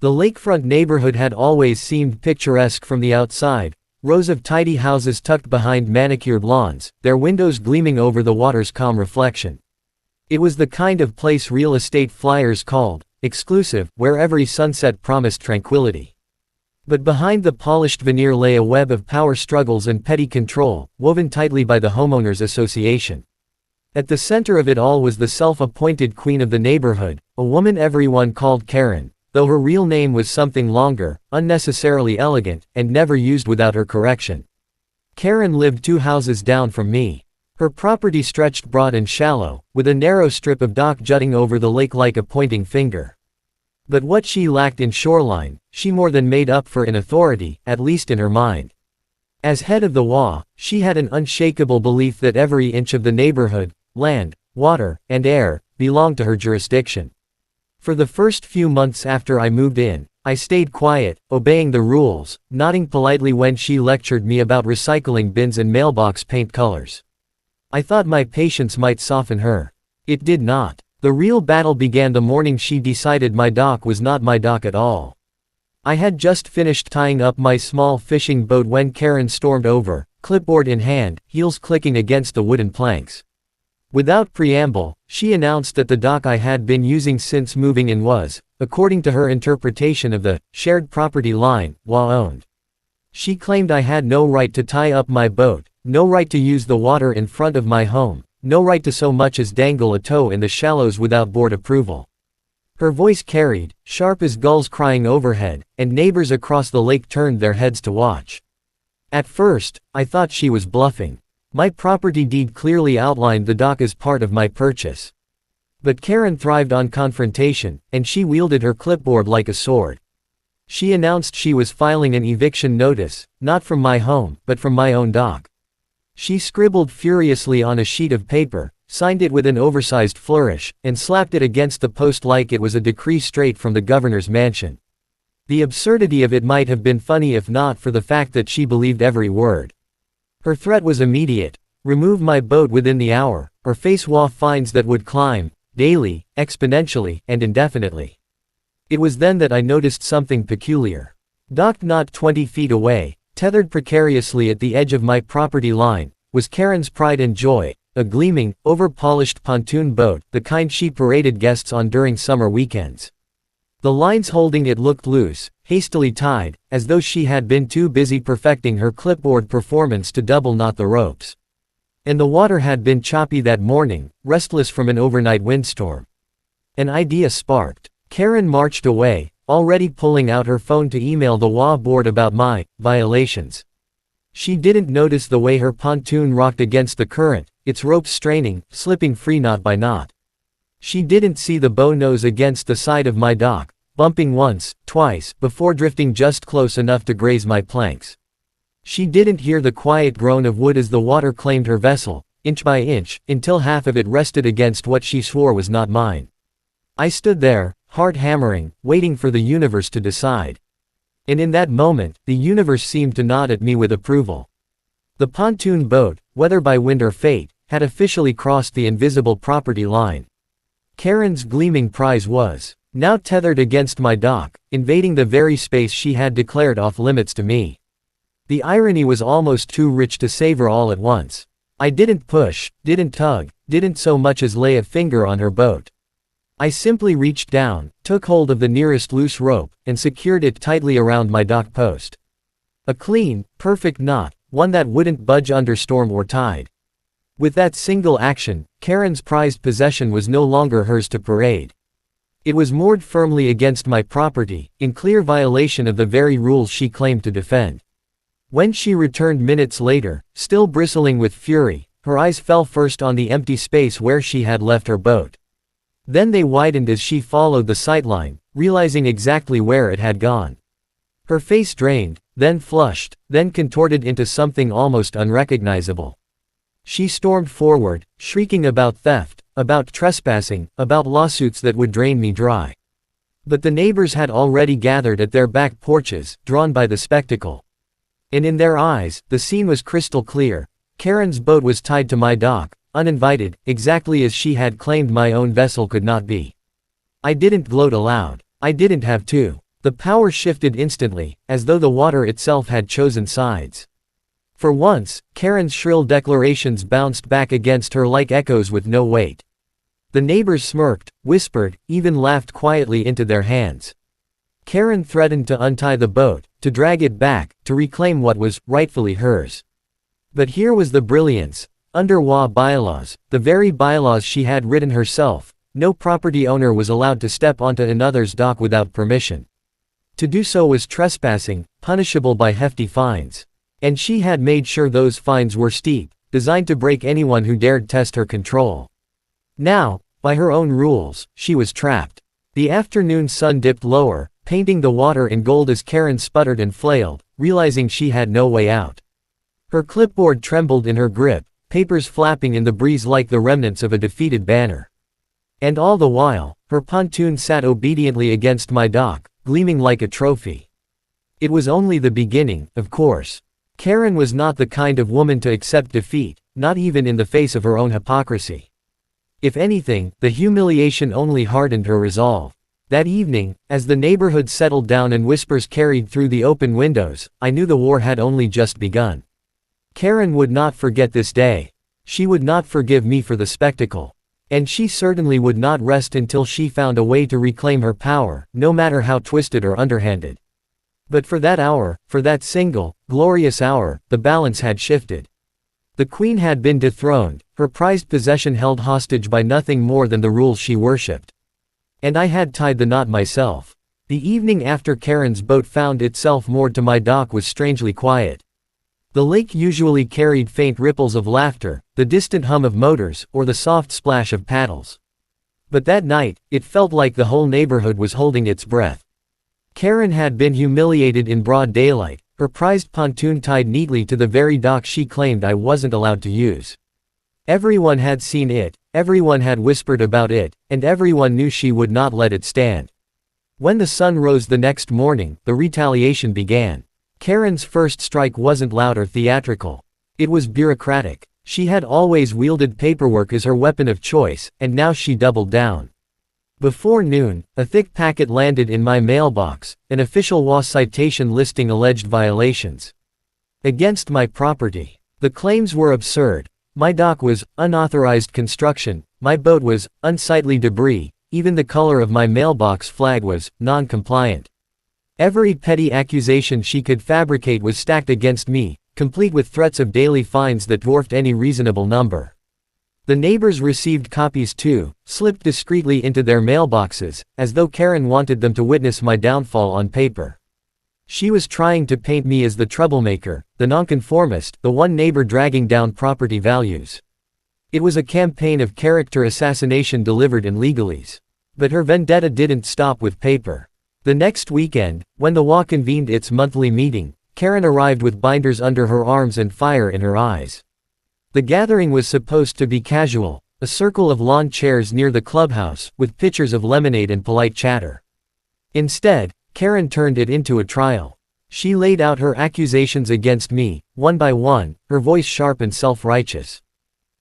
The lakefront neighborhood had always seemed picturesque from the outside, rows of tidy houses tucked behind manicured lawns, their windows gleaming over the water's calm reflection. It was the kind of place real estate flyers called exclusive, where every sunset promised tranquility. But behind the polished veneer lay a web of power struggles and petty control, woven tightly by the homeowners association. At the center of it all was the self-appointed queen of the neighborhood, a woman everyone called Karen, though her real name was something longer, unnecessarily elegant, and never used without her correction. Karen lived 2 houses down from me. Her property stretched broad and shallow, with a narrow strip of dock jutting over the lake like a pointing finger. But what she lacked in shoreline, she more than made up for in authority, at least in her mind. As head of the HOA, she had an unshakable belief that every inch of the neighborhood, land, water, and air, belonged to her jurisdiction. For the first few months after I moved in, I stayed quiet, obeying the rules, nodding politely when she lectured me about recycling bins and mailbox paint colors. I thought my patience might soften her. It did not. The real battle began the morning she decided my dock was not my dock at all. I had just finished tying up my small fishing boat when Karen stormed over, clipboard in hand, heels clicking against the wooden planks. Without preamble, she announced that the dock I had been using since moving in was, according to her interpretation of the shared property line, HOA-owned. She claimed I had no right to tie up my boat, no right to use the water in front of my home, no right to so much as dangle a toe in the shallows without board approval. Her voice carried, sharp as gulls crying overhead, and neighbors across the lake turned their heads to watch. At first, I thought she was bluffing. My property deed clearly outlined the dock as part of my purchase. But Karen thrived on confrontation, and she wielded her clipboard like a sword. She announced she was filing an eviction notice, not from my home, but from my own dock. She scribbled furiously on a sheet of paper, signed it with an oversized flourish, and slapped it against the post like it was a decree straight from the governor's mansion. The absurdity of it might have been funny if not for the fact that she believed every word. Her threat was immediate: remove my boat within the hour, or face HOA fines that would climb, daily, exponentially, and indefinitely. It was then that I noticed something peculiar. Docked not 20 feet away, tethered precariously at the edge of my property line, was Karen's pride and joy, a gleaming, over-polished pontoon boat, the kind she paraded guests on during summer weekends. The lines holding it looked loose, hastily tied, as though she had been too busy perfecting her clipboard performance to double knot the ropes. And the water had been choppy that morning, restless from an overnight windstorm. An idea sparked. Karen marched away, already pulling out her phone to email the HOA board about my violations. She didn't notice the way her pontoon rocked against the current, its ropes straining, slipping free knot by knot. She didn't see the bow nose against the side of my dock, bumping once, twice, before drifting just close enough to graze my planks. She didn't hear the quiet groan of wood as the water claimed her vessel, inch by inch, until half of it rested against what she swore was not mine. I stood there, heart hammering, waiting for the universe to decide. And in that moment, the universe seemed to nod at me with approval. The pontoon boat, whether by wind or fate, had officially crossed the invisible property line. Karen's gleaming prize was now tethered against my dock, invading the very space she had declared off limits to me. The irony was almost too rich to savor all at once. I didn't push, didn't tug, didn't so much as lay a finger on her boat. I simply reached down, took hold of the nearest loose rope, and secured it tightly around my dock post. A clean, perfect knot, one that wouldn't budge under storm or tide. With that single action, Karen's prized possession was no longer hers to parade. It was moored firmly against my property, in clear violation of the very rules she claimed to defend. When she returned minutes later, still bristling with fury, her eyes fell first on the empty space where she had left her boat. Then they widened as she followed the sightline, realizing exactly where it had gone. Her face drained, then flushed, then contorted into something almost unrecognizable. She stormed forward, shrieking about theft, about trespassing, about lawsuits that would drain me dry. But the neighbors had already gathered at their back porches, drawn by the spectacle. And in their eyes, the scene was crystal clear. Karen's boat was tied to my dock, uninvited, exactly as she had claimed my own vessel could not be. I didn't gloat aloud. I didn't have to. The power shifted instantly, as though the water itself had chosen sides. For once, Karen's shrill declarations bounced back against her like echoes with no weight. The neighbors smirked, whispered, even laughed quietly into their hands. Karen threatened to untie the boat, to drag it back, to reclaim what was rightfully hers. But here was the brilliance. Under HOA bylaws, the very bylaws she had written herself, no property owner was allowed to step onto another's dock without permission. To do so was trespassing, punishable by hefty fines. And she had made sure those fines were steep, designed to break anyone who dared test her control. Now, by her own rules, she was trapped. The afternoon sun dipped lower, painting the water in gold as Karen sputtered and flailed, realizing she had no way out. Her clipboard trembled in her grip, papers flapping in the breeze like the remnants of a defeated banner. And all the while, her pontoon sat obediently against my dock, gleaming like a trophy. It was only the beginning, of course. Karen was not the kind of woman to accept defeat, not even in the face of her own hypocrisy. If anything, the humiliation only hardened her resolve. That evening, as the neighborhood settled down and whispers carried through the open windows, I knew the war had only just begun. Karen would not forget this day. She would not forgive me for the spectacle. And she certainly would not rest until she found a way to reclaim her power, no matter how twisted or underhanded. But for that hour, for that single, glorious hour, the balance had shifted. The queen had been dethroned, her prized possession held hostage by nothing more than the rules she worshipped. And I had tied the knot myself. The evening after Karen's boat found itself moored to my dock was strangely quiet. The lake usually carried faint ripples of laughter, the distant hum of motors, or the soft splash of paddles. But that night, it felt like the whole neighborhood was holding its breath. Karen had been humiliated in broad daylight, her prized pontoon tied neatly to the very dock she claimed I wasn't allowed to use. Everyone had seen it, everyone had whispered about it, and everyone knew she would not let it stand. When the sun rose the next morning, the retaliation began. Karen's first strike wasn't loud or theatrical. It was bureaucratic. She had always wielded paperwork as her weapon of choice, and now she doubled down. Before noon, a thick packet landed in my mailbox, an official HOA citation listing alleged violations against my property. The claims were absurd. My dock was unauthorized construction, my boat was unsightly debris, even the color of my mailbox flag was non-compliant. Every petty accusation she could fabricate was stacked against me, complete with threats of daily fines that dwarfed any reasonable number. The neighbors received copies too, slipped discreetly into their mailboxes, as though Karen wanted them to witness my downfall on paper. She was trying to paint me as the troublemaker, the nonconformist, the one neighbor dragging down property values. It was a campaign of character assassination delivered in legalese. But her vendetta didn't stop with paper. The next weekend, when the HOA convened its monthly meeting, Karen arrived with binders under her arms and fire in her eyes. The gathering was supposed to be casual, a circle of lawn chairs near the clubhouse, with pitchers of lemonade and polite chatter. Instead, Karen turned it into a trial. She laid out her accusations against me, one by one, her voice sharp and self-righteous.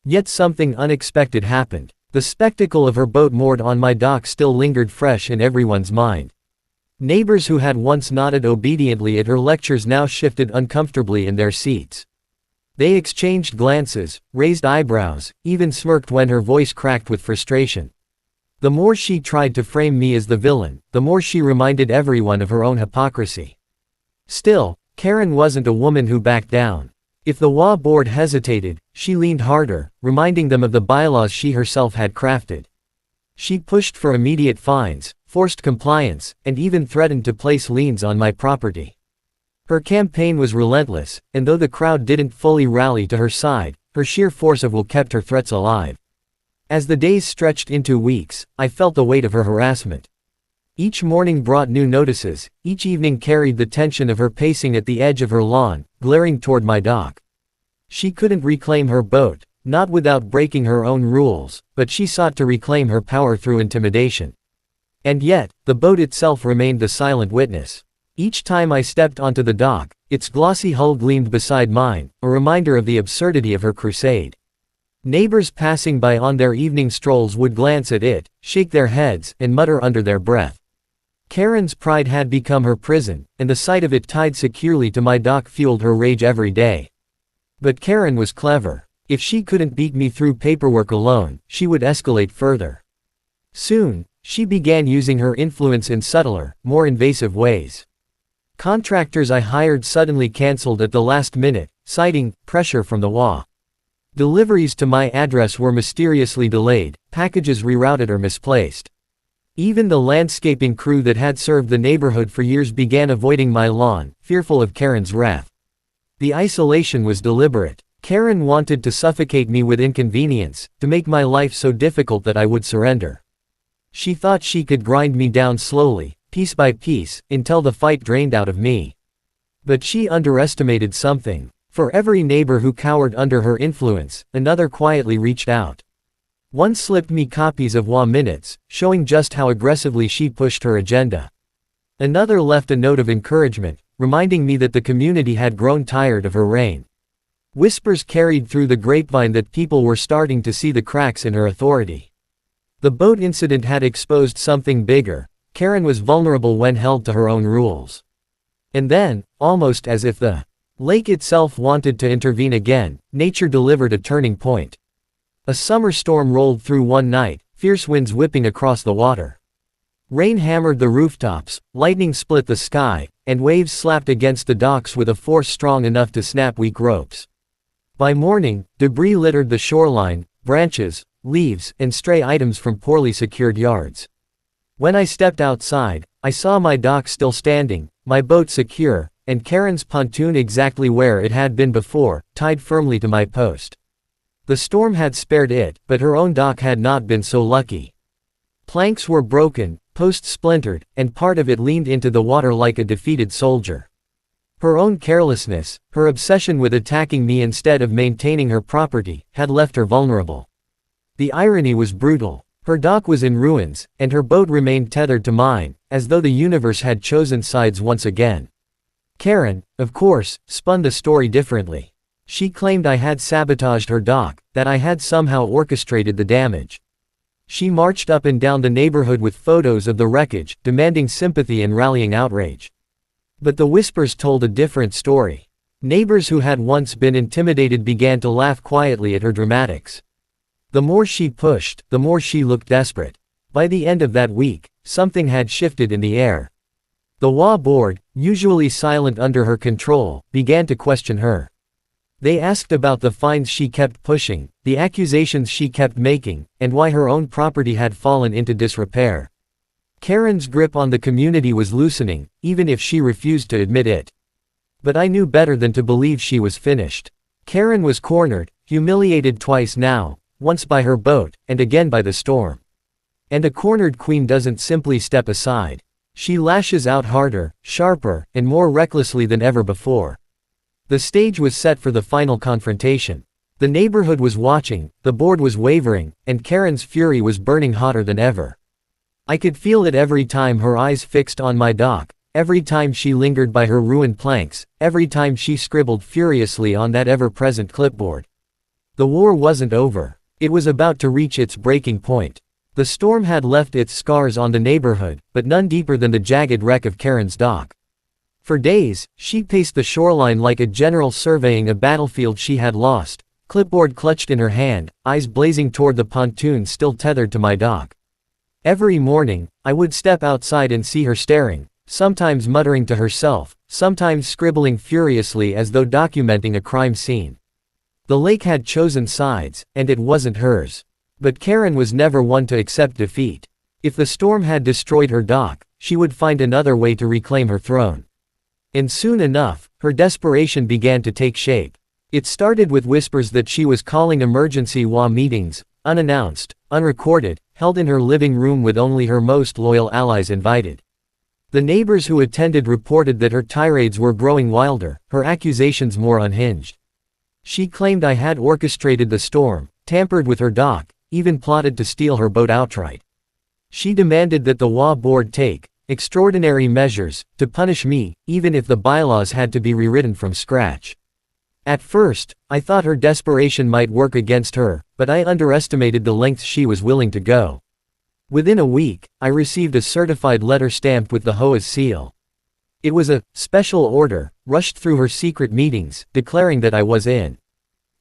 Yet something unexpected happened. The spectacle of her boat moored on my dock still lingered fresh in everyone's mind. Neighbors who had once nodded obediently at her lectures now shifted uncomfortably in their seats. They exchanged glances, raised eyebrows, even smirked when her voice cracked with frustration. The more she tried to frame me as the villain, the more she reminded everyone of her own hypocrisy. Still, Karen wasn't a woman who backed down. If the HOA board hesitated, she leaned harder, reminding them of the bylaws she herself had crafted. She pushed for immediate fines, forced compliance, and even threatened to place liens on my property. Her campaign was relentless, and though the crowd didn't fully rally to her side, her sheer force of will kept her threats alive. As the days stretched into weeks, I felt the weight of her harassment. Each morning brought new notices, each evening carried the tension of her pacing at the edge of her lawn, glaring toward my dock. She couldn't reclaim her boat, not without breaking her own rules, but she sought to reclaim her power through intimidation. And yet, the boat itself remained the silent witness. Each time I stepped onto the dock, its glossy hull gleamed beside mine, a reminder of the absurdity of her crusade. Neighbors passing by on their evening strolls would glance at it, shake their heads, and mutter under their breath. Karen's pride had become her prison, and the sight of it tied securely to my dock fueled her rage every day. But Karen was clever. If she couldn't beat me through paperwork alone, she would escalate further. Soon, she began using her influence in subtler, more invasive ways. Contractors I hired suddenly canceled at the last minute, citing pressure from the HOA. Deliveries to my address were mysteriously delayed, packages rerouted or misplaced. Even the landscaping crew that had served the neighborhood for years began avoiding my lawn, fearful of Karen's wrath. The isolation was deliberate. Karen wanted to suffocate me with inconvenience, to make my life so difficult that I would surrender. She thought she could grind me down slowly, piece by piece, until the fight drained out of me. But she underestimated something. For every neighbor who cowered under her influence, another quietly reached out. One slipped me copies of HOA minutes, showing just how aggressively she pushed her agenda. Another left a note of encouragement, reminding me that the community had grown tired of her reign. Whispers carried through the grapevine that people were starting to see the cracks in her authority. The boat incident had exposed something bigger. Karen was vulnerable when held to her own rules. And then, almost as if the lake itself wanted to intervene again, nature delivered a turning point. A summer storm rolled through one night, fierce winds whipping across the water. Rain hammered the rooftops, lightning split the sky, and waves slapped against the docks with a force strong enough to snap weak ropes. By morning, debris littered the shoreline, branches, leaves, and stray items from poorly secured yards. When I stepped outside, I saw my dock still standing, my boat secure, and Karen's pontoon exactly where it had been before, tied firmly to my post. The storm had spared it, but her own dock had not been so lucky. Planks were broken, posts splintered, and part of it leaned into the water like a defeated soldier. Her own carelessness, her obsession with attacking me instead of maintaining her property, had left her vulnerable. The irony was brutal. Her dock was in ruins, and her boat remained tethered to mine, as though the universe had chosen sides once again. Karen, of course, spun the story differently. She claimed I had sabotaged her dock, that I had somehow orchestrated the damage. She marched up and down the neighborhood with photos of the wreckage, demanding sympathy and rallying outrage. But the whispers told a different story. Neighbors who had once been intimidated began to laugh quietly at her dramatics. The more she pushed, the more she looked desperate. By the end of that week, something had shifted in the air. The HOA board, usually silent under her control, began to question her. They asked about the fines she kept pushing, the accusations she kept making, and why her own property had fallen into disrepair. Karen's grip on the community was loosening, even if she refused to admit it. But I knew better than to believe she was finished. Karen was cornered, humiliated twice now, once by her boat, and again by the storm. And a cornered queen doesn't simply step aside. She lashes out harder, sharper, and more recklessly than ever before. The stage was set for the final confrontation. The neighborhood was watching, the board was wavering, and Karen's fury was burning hotter than ever. I could feel it every time her eyes fixed on my dock, every time she lingered by her ruined planks, every time she scribbled furiously on that ever-present clipboard. The war wasn't over. It was about to reach its breaking point. The storm had left its scars on the neighborhood, but none deeper than the jagged wreck of Karen's dock. For days, she paced the shoreline like a general surveying a battlefield she had lost, clipboard clutched in her hand, eyes blazing toward the pontoon still tethered to my dock. Every morning, I would step outside and see her staring, sometimes muttering to herself, sometimes scribbling furiously as though documenting a crime scene. The lake had chosen sides, and it wasn't hers. But Karen was never one to accept defeat. If the storm had destroyed her dock, she would find another way to reclaim her throne. And soon enough, her desperation began to take shape. It started with whispers that she was calling emergency HOA meetings, unannounced, unrecorded, held in her living room with only her most loyal allies invited. The neighbors who attended reported that her tirades were growing wilder, her accusations more unhinged. She claimed I had orchestrated the storm, tampered with her dock, even plotted to steal her boat outright. She demanded that the HOA board take extraordinary measures to punish me, even if the bylaws had to be rewritten from scratch. At first, I thought her desperation might work against her, but I underestimated the lengths she was willing to go. Within a week, I received a certified letter stamped with the HOA's seal. It was a special order, rushed through her secret meetings, declaring that I was in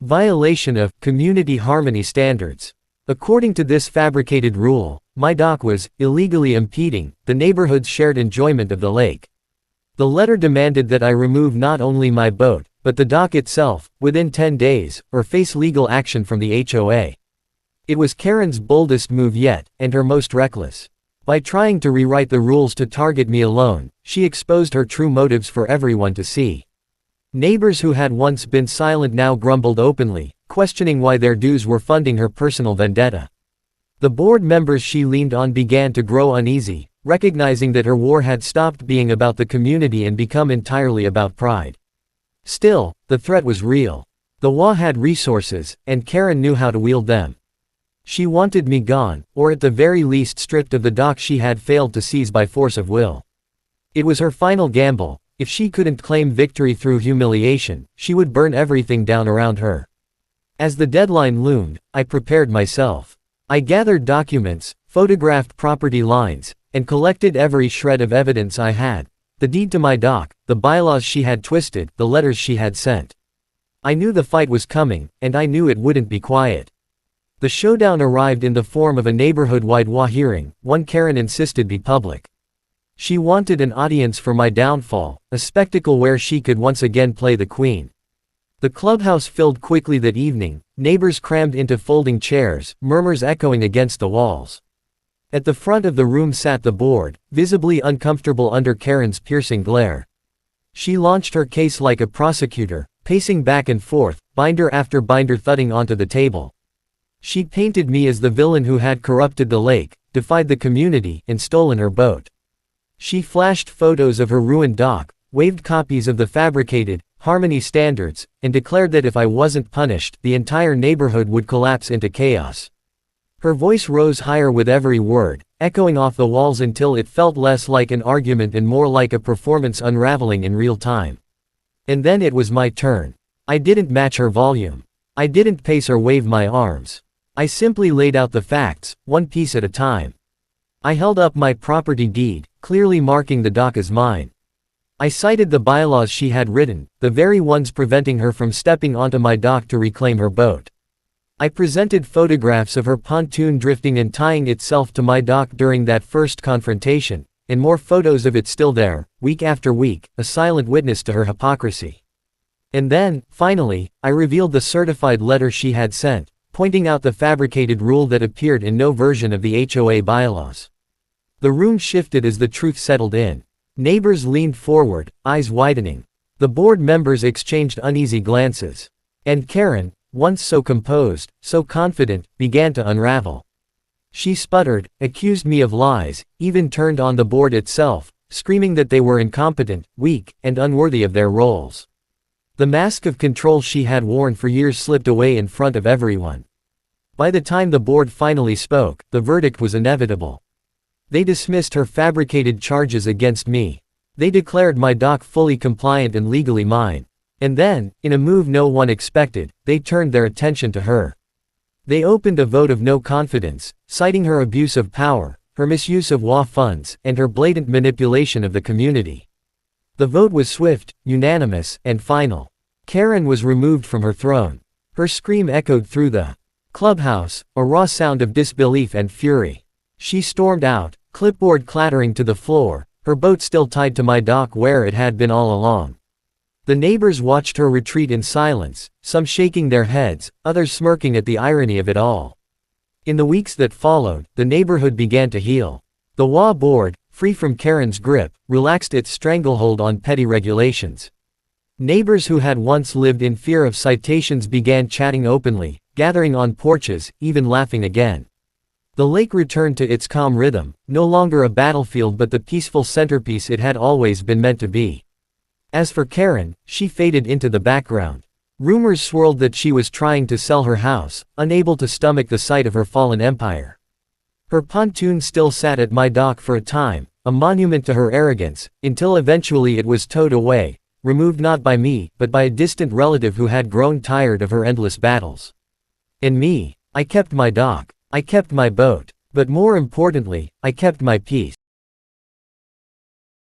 violation of community harmony standards. According to this fabricated rule, my dock was illegally impeding the neighborhood's shared enjoyment of the lake. The letter demanded that I remove not only my boat, but the dock itself, within 10 days, or face legal action from the HOA. It was Karen's boldest move yet, and her most reckless. By trying to rewrite the rules to target me alone, she exposed her true motives for everyone to see. Neighbors who had once been silent now grumbled openly, questioning why their dues were funding her personal vendetta. The board members she leaned on began to grow uneasy, recognizing that her war had stopped being about the community and become entirely about pride. Still, the threat was real. The HOA had resources, and Karen knew how to wield them. She wanted me gone, or at the very least stripped of the dock she had failed to seize by force of will. It was her final gamble. If she couldn't claim victory through humiliation, she would burn everything down around her. As the deadline loomed, I prepared myself. I gathered documents, photographed property lines, and collected every shred of evidence I had. The deed to my dock, the bylaws she had twisted, the letters she had sent. I knew the fight was coming, and I knew it wouldn't be quiet. The showdown arrived in the form of a neighborhood-wide HOA hearing, one Karen insisted be public. She wanted an audience for my downfall, a spectacle where she could once again play the queen. The clubhouse filled quickly that evening, neighbors crammed into folding chairs, murmurs echoing against the walls. At the front of the room sat the board, visibly uncomfortable under Karen's piercing glare. She launched her case like a prosecutor, pacing back and forth, binder after binder thudding onto the table. She painted me as the villain who had corrupted the lake, defied the community, and stolen her boat. She flashed photos of her ruined dock, waved copies of the fabricated harmony standards, and declared that if I wasn't punished, the entire neighborhood would collapse into chaos. Her voice rose higher with every word, echoing off the walls until it felt less like an argument and more like a performance unraveling in real time. And then it was my turn. I didn't match her volume. I didn't pace or wave my arms. I simply laid out the facts, one piece at a time. I held up my property deed, clearly marking the dock as mine. I cited the bylaws she had written, the very ones preventing her from stepping onto my dock to reclaim her boat. I presented photographs of her pontoon drifting and tying itself to my dock during that first confrontation, and more photos of it still there, week after week, a silent witness to her hypocrisy. And then, finally, I revealed the certified letter she had sent, pointing out the fabricated rule that appeared in no version of the HOA bylaws. The room shifted as the truth settled in. Neighbors leaned forward, eyes widening. The board members exchanged uneasy glances. And Karen, once so composed, so confident, began to unravel. She sputtered, accused me of lies, even turned on the board itself, screaming that they were incompetent, weak, and unworthy of their roles. The mask of control she had worn for years slipped away in front of everyone. By the time the board finally spoke, the verdict was inevitable. They dismissed her fabricated charges against me. They declared my dock fully compliant and legally mine. And then, in a move no one expected, they turned their attention to her. They opened a vote of no confidence, citing her abuse of power, her misuse of HOA funds, and her blatant manipulation of the community. The vote was swift, unanimous, and final. Karen was removed from her throne. Her scream echoed through the clubhouse, a raw sound of disbelief and fury. She stormed out, clipboard clattering to the floor, her boat still tied to my dock where it had been all along. The neighbors watched her retreat in silence, some shaking their heads, others smirking at the irony of it all. In the weeks that followed, the neighborhood began to heal. The HOA board, free from Karen's grip, relaxed its stranglehold on petty regulations. Neighbors who had once lived in fear of citations began chatting openly, gathering on porches, even laughing again. The lake returned to its calm rhythm, no longer a battlefield but the peaceful centerpiece it had always been meant to be. As for Karen, she faded into the background. Rumors swirled that she was trying to sell her house, unable to stomach the sight of her fallen empire. Her pontoon still sat at my dock for a time, a monument to her arrogance, until eventually it was towed away, removed not by me, but by a distant relative who had grown tired of her endless battles. And me, I kept my dock. I kept my boat. But more importantly, I kept my peace.